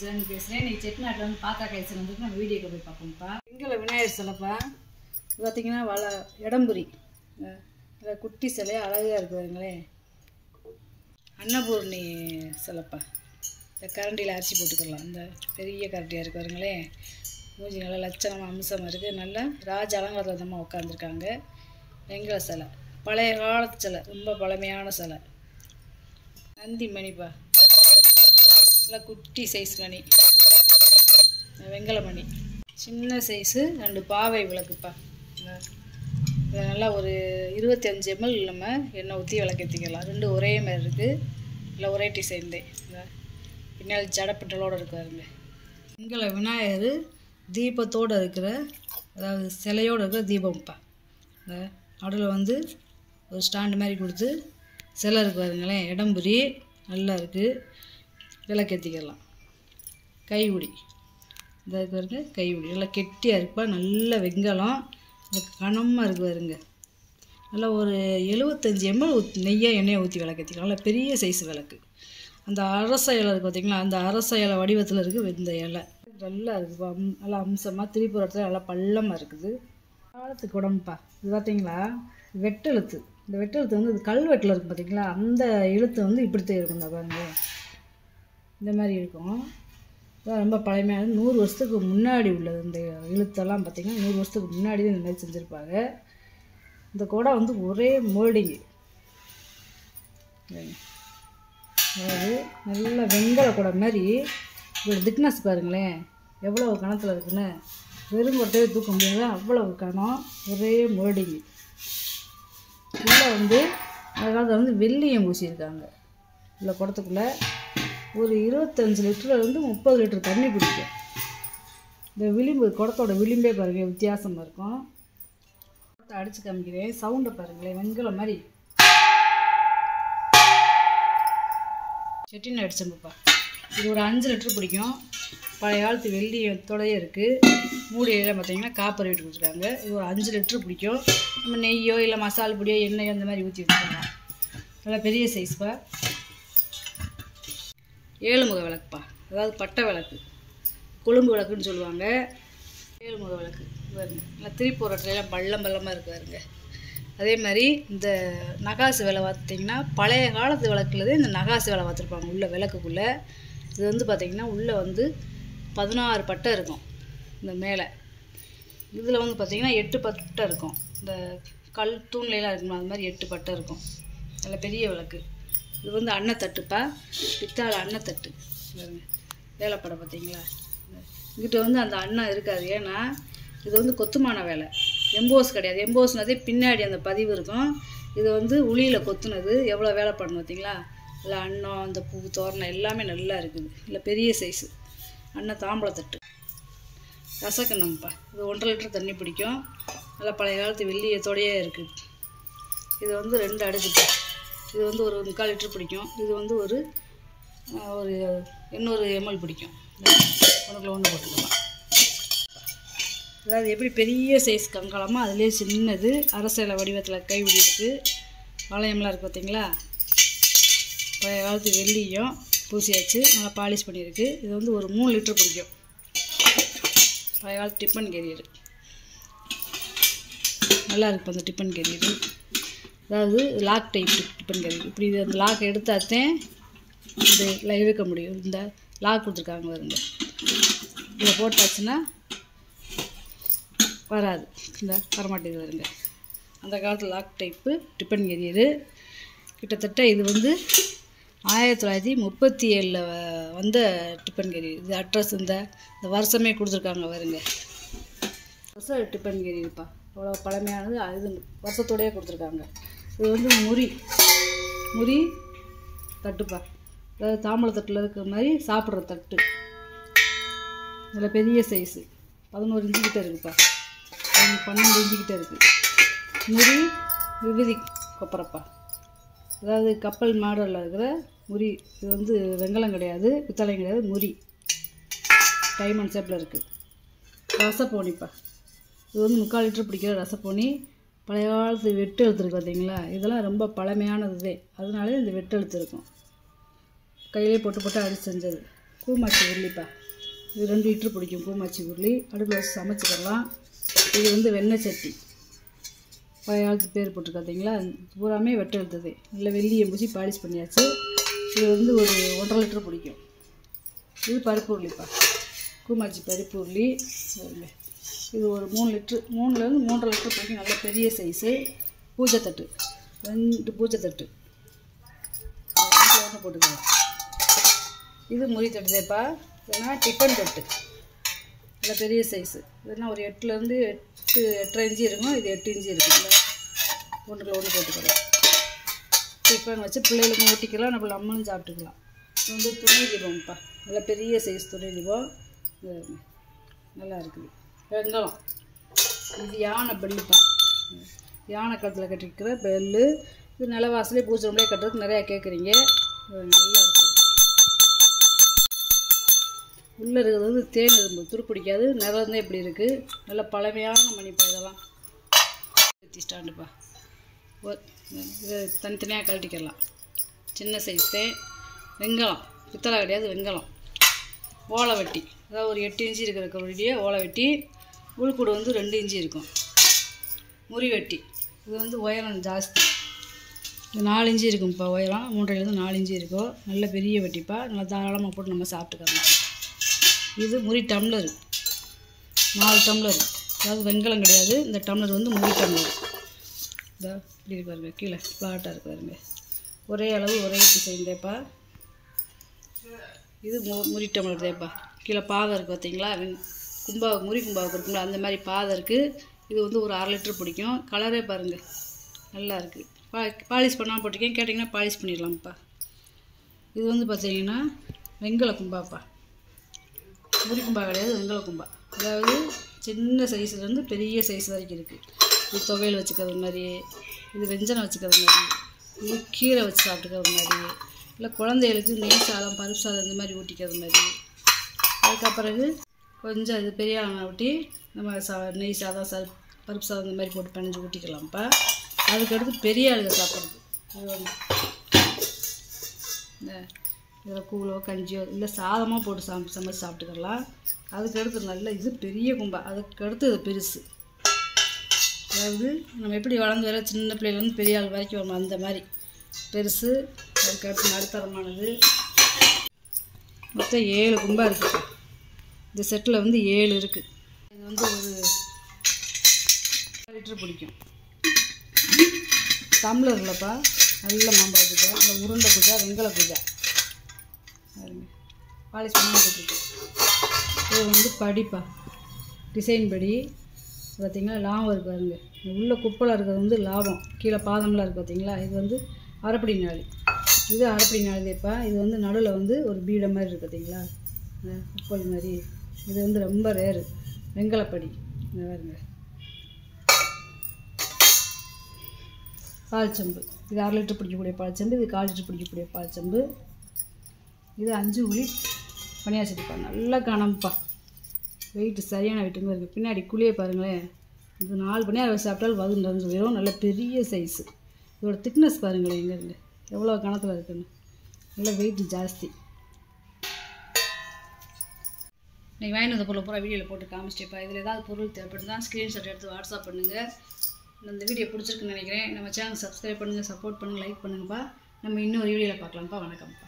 Kitchen பேசுகிறேன். இன்றைக்கி செட்டிநாட்டில் வந்து பாத்தா கழிச்சு வந்துட்டு நம்ம வீடியோக்கு போய் பார்ப்போம்ப்பா. எங்களை விநாயகர் சிலைப்பா. இது பார்த்திங்கன்னா இடம்புரி குட்டி சிலை அழகாக இருக்குதுங்களே. அன்னபூர்ணி சிலைப்பா. இந்த கரண்டியில் அரிசி போட்டுக்கலாம். இந்த பெரிய கரண்டியாக இருக்கு பாருங்களே. மூஞ்சி நல்லா லட்சணமாக அம்சமாக இருக்குது. நல்லா ராஜ அலங்காரத்தில் வந்தமாக உட்காந்துருக்காங்க. வெங்கல சிலை, பழைய காலத்து சிலை, ரொம்ப பழமையான சிலை. நந்தி மணிப்பா, நல்லா குட்டி சைஸ் மணி, வெங்கல மணி. சின்ன சைஸு 2 பாவை விளக்குப்பா. இதில் நல்லா ஒரு 25 ml நம்ம எண்ணெய் ஊற்றி விளக்கேற்றிக்கலாம். 2 ஒரே மாதிரி இருக்குது. இல்லை ஒரே டிசைன் தான். பின்னால் ஜடப்பட்டலோடு இருக்காருங்க. வெங்கல விநாயகர் தீபத்தோடு இருக்கிற, அதாவது சிலையோடு இருக்கிற தீபம்ப்பா. நடுவில் வந்து ஒரு ஸ்டாண்டு மாதிரி கொடுத்து சிலை இருக்கு பாருங்களேன். இடம்புரி நல்லா இருக்குது. விளக்கேற்றிக்கலாம். கைவுடி இந்த பாருங்க, கைவுடி நல்லா கெட்டியாக இருக்குப்பா. நல்ல வெங்கலம், கனமாக இருக்கு பாருங்க. நல்லா ஒரு 75 ml நெய்யாக எண்ணெயை ஊற்றி விளக்கேற்றிக்கலாம். நல்லா பெரிய சைஸ் விளக்கு. அந்த அரச இலை இருக்குது பார்த்திங்களா, அந்த அரச இலை வடிவத்தில் இருக்குது இந்த இலை. நல்லா இருக்குப்பா. நல்லா அம்சமாக திரிபுரத்தில் நல்லா பள்ளமாக இருக்குது. காலத்துக்கு உடம்புப்பா. இது பார்த்திங்களா வெட்டெழுத்து. இந்த வெட்டெழுத்து வந்து இது கல்வெட்டில் இருக்கும் பார்த்திங்களா, அந்த எழுத்து வந்து இப்படித்தான் இருக்கும். இந்த பாருங்க, இந்த மாதிரி இருக்கும். ரொம்ப பழமையான 100 வருஷத்துக்கு முன்னாடி உள்ளது. இந்த எழுத்தெல்லாம் பார்த்திங்கன்னா 100 வருஷத்துக்கு முன்னாடி தான் இந்த மாதிரி செஞ்சுருப்பாங்க. இந்த குடை வந்து ஒரே மோல்டிங்கு. அதாவது நல்ல வெங்கல குடை மாதிரி. இதோட திக்னஸ் பாருங்களேன் எவ்வளோ கணத்தில் இருக்குன்னு. வெறும் கொட்டையே தூக்க முடியாது, அவ்வளவு கணம். ஒரே மோல்டிங்கு. உள்ளே வந்து அதாவது வந்து வெள்ளியம் பூசியிருக்காங்க. இல்லை குடத்துக்குள்ளே ஒரு 25 லிட்டர்லேருந்து 30 லிட்டர் தண்ணி பிடிக்கும். இந்த விளிம்பு, குடத்தோட விளிம்பே பாருங்கள் வித்தியாசமாக இருக்கும். குடத்தை அடித்து காமிக்கிறேன். சவுண்டை பாருங்களேன், வெங்கலம் மாதிரி. செட்டின்னு அடிச்சம்பப்பா. இது ஒரு 5 லிட்டர் பிடிக்கும். பழைய காலத்து வெள்ளியத்தோடையே இருக்குது. மூடியெல்லாம் பார்த்திங்கன்னா காப்பர் வீட்டு கொடுத்துருக்காங்க. இது ஒரு 5 லிட்டர் பிடிக்கும். நம்ம நெய்யோ இல்லை மசால் பொடியோ எண்ணெயோ அந்த மாதிரி ஊற்றி வச்சுக்கலாம். நல்லா பெரிய சைஸ்ப்பா. 7 முக விளக்குப்பா. அதாவது பட்டை விளக்கு, கொழும்பு விளக்குன்னு சொல்லுவாங்க. 7 முக விளக்கு பாருங்க. நல்லா திரிபுரத்துலாம் பள்ளமாக இருக்குது பாருங்க. அதே மாதிரி இந்த நகாசு விலை பார்த்திங்கன்னா பழைய காலத்து விளக்குலதே இந்த நகாசு விலை பார்த்துருப்பாங்க உள்ள விளக்குக்குள்ளே. இது வந்து பார்த்திங்கன்னா உள்ளே வந்து 16 பட்டை இருக்கும். இந்த மேலே இதில் வந்து பார்த்திங்கன்னா 8 பட்டை இருக்கும். இந்த கல் தூண்லாம் இருக்குமா, அது மாதிரி 8 பட்டை இருக்கும். நல்ல பெரிய விளக்கு. இது வந்து அன்னத்தட்டுப்பா. பித்தாளை அன்னத்தட்டு பாருங்க. வேலைப்படை பார்த்திங்களா. இங்கிட்ட வந்து அந்த அன்னம் இருக்காது. ஏன்னா இது வந்து கொத்துமான வேலை, எம்போஸ் கிடையாது. எம்போஸ்னதே பின்னாடி அந்த பதிவு இருக்கும். இது வந்து உளியில் கொத்துனது. எவ்வளோ வேலை பண்ணணும் பார்த்திங்களா. இல்லை அன்னம், அந்த பூ தோரணம் எல்லாமே நல்லா இருக்குது. இல்லை பெரிய சைஸு அன்னம் தாம்பளத்தட்டு. ரசக்கண்ணம்ப்பா. இது 1.5 லிட்டர் தண்ணி பிடிக்கும். நல்லா பழைய காலத்து வெள்ளியத்தோடையே இருக்குது. இது வந்து 2 அடுக்கு. இது வந்து ஒரு 3/4 லிட்டர் பிடிக்கும். இது வந்து ஒரு 800 ml பிடிக்கும். ஒன்றுக்குள்ள ஒன்று போட்டுக்கலாம். அதாவது எப்படி பெரிய சைஸ் கங்கலமாக அதுலேயே சின்னது அரசியலை வடிவத்தில் கைவிடி இருக்குது. வளையம்லாம் இருக்குது பார்த்திங்களா. பழைய காலத்து வெள்ளியும் பூசியாச்சு, நல்லா பாலிஷ் பண்ணியிருக்கு. இது வந்து ஒரு 3 லிட்டர் பிடிக்கும். பழைய காலத்து டிஃபன் கேரியர் நல்லா இருக்குது. அந்த டிஃபன் கேரியர் அதாவது லாக் டைப் டிஃபன் கேரியர். இப்படி இது அந்த லாக் எடுத்தாத்தேன் இந்த இழுக்க முடியும். இந்த லாக் கொடுத்துருக்காங்க வருங்க. இதை போட்டாச்சுன்னா வராது. இந்த வரமாட்டேது வருங்க. அந்த காலத்து லாக் டைப்பு டிஃபன் கேரியரு. கிட்டத்தட்ட இது வந்து 1937 வந்த டிஃபன் கேரியர். இது அட்ரஸ் இந்த வருஷமே கொடுத்துருக்காங்க வருங்க. வருஷம் டிஃபன் கேரியர்ப்பா. அவ்வளோ பழமையானது. இது வருஷத்தோடையே கொடுத்துருக்காங்க. இது வந்து முறி தட்டுப்பா. அதாவது தாம்பளத்தட்டில் இருக்கிற மாதிரி சாப்பிட்ற தட்டு. இதில் பெரிய சைஸு 11 இன்ச்சு கிட்ட இருக்குப்பா. 12 இன்ச்சு கிட்ட இருக்குது. முறி விபூதி கொப்பரப்பா. அதாவது கப்பல் மாடலில் இருக்கிற முறி. இது வந்து வெங்கலம் கிடையாது, பித்தளை கிடையாது, முறி டைமண்ட் ஷேப்பில் இருக்குது. ரசப்போனிப்பா. இது வந்து 3/4 லிட்டர் பிடிக்கிற ரசப்போனி. பழைய காலத்து வெட்டு எழுத்து இருக்குது பார்த்திங்களா. இதெல்லாம் ரொம்ப பழமையானது. அதனாலே இந்த வெட்டு எழுத்து இருக்கும். கையிலே போட்டு அடித்து செஞ்சது. பூமாச்சி உருளிப்பா. இது 2 லிட்டர் பிடிக்கும் பூமாச்சி உருளி. அடுப்பில் வச்சு சமைச்சிக்கலாம். இது வந்து வெண்ணெய் சட்டி. பழைய காலத்து பேர் போட்டிருக்காதீங்களா, பூராமே வெட்டை எடுத்தது. இல்லை வெள்ளியை பூசி பாலிஷ் பண்ணியாச்சு. இது வந்து ஒரு 1.5 லிட்டர் பிடிக்கும். இது பருப்பு உருளிப்பா, பூமாச்சி பருப்பு உருளி. இது ஒரு 3 லிட்டரு 3லேருந்து 3.5 லிட்டர் பிடிக்கும். நல்ல பெரிய சைஸு. பூஜை தட்டு 2 பூஜை தட்டு ஒன்று போட்டுக்கலாம். இது முறி தட்டுதேப்பா. இல்லைன்னா டிஃபன் தட்டு நல்ல பெரிய சைஸு. இதுனா ஒரு 8லேருந்து 8.5 இன்ச்சு இருக்கும். இது 8 இன்ச்சு இருக்குல்ல, ஒன்றுக்குள்ள ஒன்று போட்டுக்கலாம். டிஃபன் வச்சு பிள்ளைகளுக்கு ஊட்டிக்கலாம், நம்மளும் சாப்பிட்டுக்கலாம். இது வந்து துணை தீபம்ப்பா. நல்ல பெரிய சைஸ் துணை தீபம். நல்லா இருக்குது. வெங்காயம் இது யானை பெல்லுப்பா. யானை கழுத்தில் கட்டிருக்கிற பெல்லு. இது நிலவாசலே பூஜை ரூம்லேயே கட்டுறதுக்கு நிறையா கேட்குறீங்க. நல்லா இருக்குது. உள்ளே இருக்கிறது வந்து தேன் எறும்பு, துருப்பிடிக்காது. நிறம் இப்படி இருக்குது. நல்ல பழமையான மணிப்பா. இதெல்லாம் ஸ்டாண்டுப்பா. இது தனித்தனியாக கழட்டிக்கலாம். சின்ன சைஸ் தேன். வெங்காயம் பித்தளை கிடையாது, வெங்காயம். ஓலை வெட்டி, அதாவது ஒரு 8 இன்ச்சு இருக்கிற கவடியே ஓலை வெட்டி. உள்கூடு வந்து 2 இன்ச்சு இருக்கும். முறி வெட்டி இது வந்து உயரம் ஜாஸ்தி. இது 4 இன்ச்சு இருக்கும்ப்பா உயரம். 3.5லேருந்து 4 இன்ச்சு இருக்கும். நல்ல பெரிய வெட்டிப்பா. நல்லா தாராளமாக போட்டு நம்ம சாப்பிட்டுக்கலாம். இது முறி டம்ளர், 4 டம்ளர். அதாவது வெண்கலம் கிடையாது. இந்த டம்ளர் வந்து முறி டம்ளர். இதோ இப்படி இருக்கு பாருங்க, கீழே ஃப்ளாட்டாக இருக்கு பாருங்க. ஒரே அளவு ஒரே டிசைன் தேப்பா. இது முறி டம்ளர் தேப்பா. கீழே பாதை இருக்குது பார்த்தீங்களா, முறி கும்பாவுக்கு இருக்குங்களா, அந்த மாதிரி பாதை இருக்குது. இது வந்து ஒரு 1/2 லிட்டர் பிடிக்கும். கலரே பாருங்கள் நல்லா இருக்குது. பாலிஷ் பண்ணாமல் போட்டிருக்கேன். கேட்டிங்கன்னா பாலிஷ் பண்ணிடலாம்ப்பா. இது வந்து பார்த்தீங்கன்னா வெண்கல கும்பாப்பா. முறி கும்பா கிடையாது, வெண்கல கும்பா. அதாவது சின்ன சைஸ்லேருந்து பெரிய சைஸ் வரைக்கும் இருக்குது. இது துவையல் வச்சுக்கிறது மாதிரி, இது வெஞ்சனம் வச்சுக்கிறது மாதிரி, இது கீரை வச்சு சாப்பிட்டுக்கிறது மாதிரி, இல்லை குழந்தைகளுக்கு நெய் சாதம் பருப்பு சாதம் இந்த மாதிரி ஊட்டிக்கிறது மாதிரி. அதுக்கப்புறம் கொஞ்சம் இது பெரிய ஆளை ஊட்டி நம்ம நெய் சாதம் பருப்பு சாதம் இந்த மாதிரி போட்டு பிணைஞ்சு ஊட்டிக்கலாம்ப்பா. அதுக்கடுத்து பெரிய ஆளுங்க சாப்பிட்றது. இது ஒன்று இதில் கூழோ கஞ்சியோ இல்லை சாதமாக போட்டு சமைச்சு சாப்பிட்டுக்கலாம். அதுக்கடுத்து நல்ல இது பெரிய கும்பா. அதுக்கடுத்து இது பெருசு. அதாவது நம்ம எப்படி வளர்ந்து வர சின்ன பிள்ளைலேருந்து பெரிய ஆள் வரைக்கும் வரணும், அந்த மாதிரி பெருசு. அதுக்கடுத்து நடுத்தரமானது. மொத்தம் 7 கும்பா இருக்குப்பா. இந்த செட்டில் வந்து 7 இருக்குது. இது வந்து ஒரு 1 லிட்டர் பிடிக்கும். டம்ளர் இல்லைப்பா, நல்ல மாம்பழ பூஜை, இல்லை உருண்டை பூஜை, வெங்கல பூஜை. பாலிஷ் பண்ணி போட்டுருக்கு. இது வந்து படிப்பா, டிசைன் படி. பார்த்திங்களா லாபம் இருக்குது பாருங்க. உள்ள குப்பலாக இருக்கிறது வந்து லாபம். கீழே பாதம்லாம் இருக்குது பார்த்தீங்களா, இது வந்து அரைப்படி நாளி. இது அரைப்படி நாளிதேப்பா. இது வந்து நடுவில் வந்து ஒரு பீடை மாதிரி இருக்குது பார்த்தீங்களா, குப்பல் மாதிரி. இது வந்து ரொம்ப ரேரு. வெங்கலப்படி இந்த பாருங்க. பால்ச்சம்பு இது 1/2 லிட்டர் பிடிக்கக்கூடிய பால்ச்சம்பு. இது 1/4 லிட்டர் பிடிக்கக்கூடிய பால்ச்சம்பு. இது 5 உளி பனியாச்சட்டிப்பா. நல்லா காணாமப்பா. வெயிட்டு சரியான வெயிட்டுங்க இருக்குது. பின்னாடி குழியை பாருங்களேன். இது 4 பனியார் வச்சு சாப்பிட்டாலும் வதுன்னு சொல்லிடும். நல்ல பெரிய சைஸு. இதோட திக்னஸ் பாருங்களேன் எங்கேருந்து எவ்வளோ கணத்தில் இருக்குன்னு. நல்ல வெயிட் ஜாஸ்தி. நீங்கள் வாங்கிட்டு வந்த பொருளை பூரா வீடியோவில் போட்டு காமிச்சிட்டேப்பா. இதில் ஏதாவது பொருள் தேவைப்படுதுன்னா ஸ்க்ரீன்ஷாட் எடுத்து வாட்ஸ்அப் பண்ணுங்கள். இந்த வீடியோ பிடிச்சிருக்குன்னு நினைக்கிறேன். நம்ம சேனல் சப்ஸ்கிரைப் பண்ணுங்கள், சப்போர்ட் பண்ணுங்கள், லைக் பண்ணுங்கப்பா. நம்ம இன்னொரு வீடியோவில் பார்க்கலாம்ப்பா. வணக்கம்ப்பா.